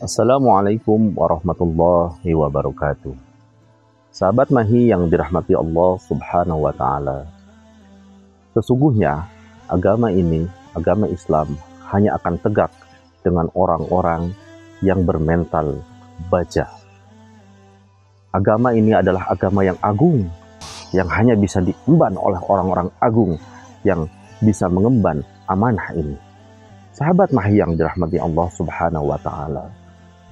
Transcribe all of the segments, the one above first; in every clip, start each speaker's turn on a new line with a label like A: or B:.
A: Assalamualaikum warahmatullahi wabarakatuh. Sahabat Mahi yang dirahmati Allah Subhanahu wa Ta'ala, sesungguhnya agama ini, agama Islam, hanya akan tegak dengan orang-orang yang bermental baja. Agama ini adalah agama yang agung, yang hanya bisa diemban oleh orang-orang agung yang bisa mengemban amanah ini. Sahabat Mahi yang dirahmati Allah Subhanahu wa Ta'ala,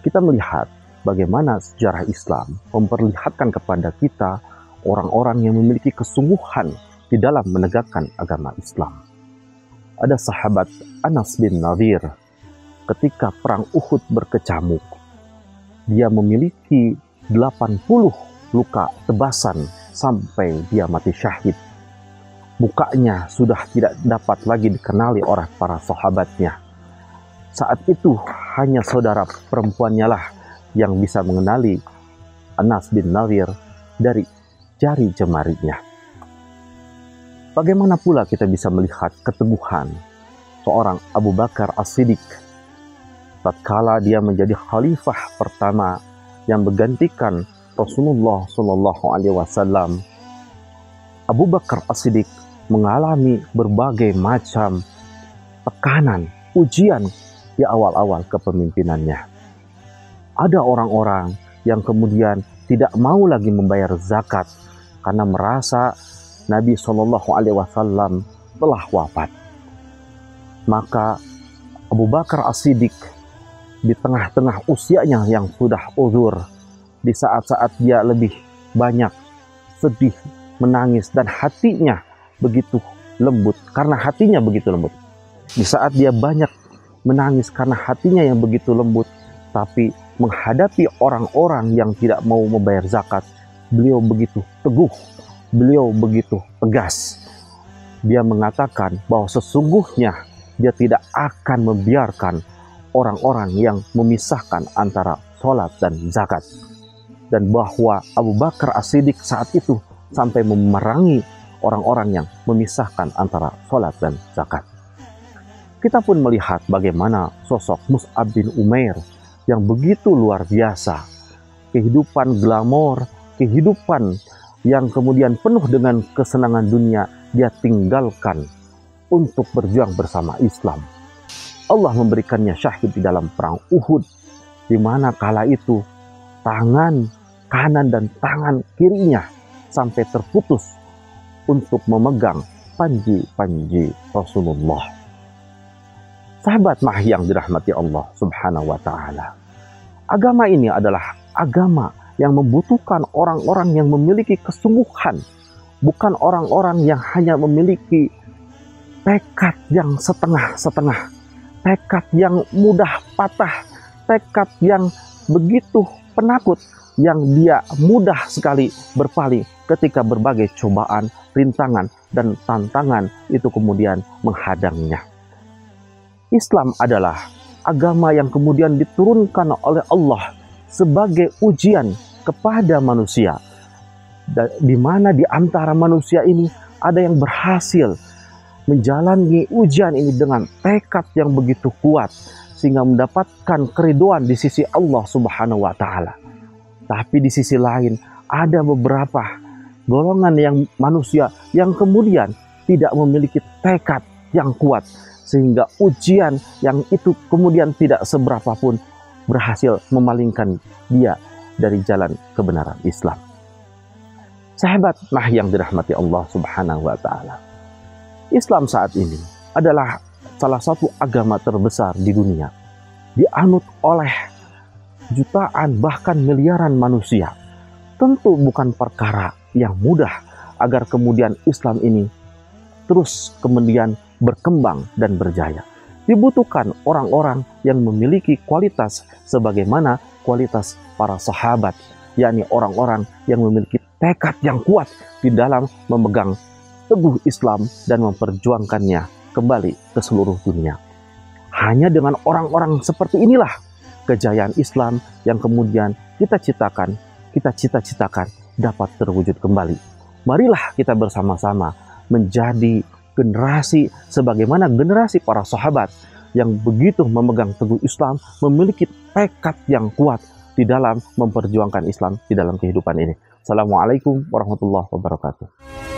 A: kita melihat bagaimana sejarah Islam memperlihatkan kepada kita orang-orang yang memiliki kesungguhan di dalam menegakkan agama Islam. Ada sahabat Anas bin Nadir, ketika perang Uhud berkecamuk, dia memiliki 80 luka tebasan sampai dia mati syahid. Mukanya sudah tidak dapat lagi dikenali oleh para sahabatnya. Saat itu hanya saudara perempuannya lah yang bisa mengenali Anas bin Nadir dari jari jemarinya. Bagaimana pula kita bisa melihat keteguhan seorang Abu Bakar As-Siddiq tatkala dia menjadi khalifah pertama yang menggantikan Rasulullah SAW. Abu Bakar As-Siddiq mengalami berbagai macam tekanan, ujian di awal-awal kepemimpinannya. Ada orang-orang yang kemudian tidak mau lagi membayar zakat karena merasa Nabi SAW telah wafat. Maka Abu Bakar As-Siddiq di tengah-tengah usianya yang sudah uzur, di saat-saat dia lebih banyak sedih, menangis, dan hatinya begitu lembut, karena hatinya begitu lembut. Di saat dia banyak menangis karena hatinya yang begitu lembut, tapi menghadapi orang-orang yang tidak mau membayar zakat, beliau begitu teguh, beliau begitu tegas. Dia mengatakan bahwa sesungguhnya dia tidak akan membiarkan orang-orang yang memisahkan antara sholat dan zakat. Dan bahwa Abu Bakar As-Siddiq saat itu sampai memerangi orang-orang yang memisahkan antara sholat dan zakat. Kita pun melihat bagaimana sosok Mus'ab bin Umair yang begitu luar biasa. Kehidupan glamor, kehidupan yang kemudian penuh dengan kesenangan dunia, dia tinggalkan untuk berjuang bersama Islam. Allah memberikannya syahid di dalam perang Uhud, di mana kala itu tangan kanan dan tangan kirinya sampai terputus untuk memegang panji-panji Rasulullah. Sahabat Mahi yang dirahmati Allah Subhanahu wa Ta'ala, agama ini adalah agama yang membutuhkan orang-orang yang memiliki kesungguhan, bukan orang-orang yang hanya memiliki tekad yang setengah-setengah, tekad yang mudah patah, tekad yang begitu penakut, yang dia mudah sekali berpaling ketika berbagai cobaan, rintangan, dan tantangan itu kemudian menghadangnya. Islam adalah agama yang kemudian diturunkan oleh Allah sebagai ujian kepada manusia, di mana di antara manusia ini ada yang berhasil menjalani ujian ini dengan tekad yang begitu kuat sehingga mendapatkan keridhaan di sisi Allah Subhanahu wa Ta'ala. Tapi di sisi lain ada beberapa golongan yang manusia yang kemudian tidak memiliki tekad yang kuat, sehingga ujian yang itu kemudian tidak seberapa pun berhasil memalingkan dia dari jalan kebenaran Islam. Sahabat Mahi yang dirahmati Allah Subhanahu wa Ta'ala, Islam saat ini adalah salah satu agama terbesar di dunia, dianut oleh jutaan bahkan miliaran manusia. Tentu bukan perkara yang mudah agar kemudian Islam ini terus kemudian berkembang dan berjaya. Dibutuhkan orang-orang yang memiliki kualitas sebagaimana kualitas para sahabat, yakni orang-orang yang memiliki tekad yang kuat di dalam memegang teguh Islam dan memperjuangkannya kembali ke seluruh dunia. Hanya dengan orang-orang seperti inilah kejayaan Islam yang kemudian kita cita-citakan dapat terwujud kembali. Marilah kita bersama-sama menjadi generasi sebagaimana generasi para sahabat yang begitu memegang teguh Islam, memiliki tekad yang kuat di dalam memperjuangkan Islam di dalam kehidupan ini. Assalamualaikum warahmatullahi wabarakatuh.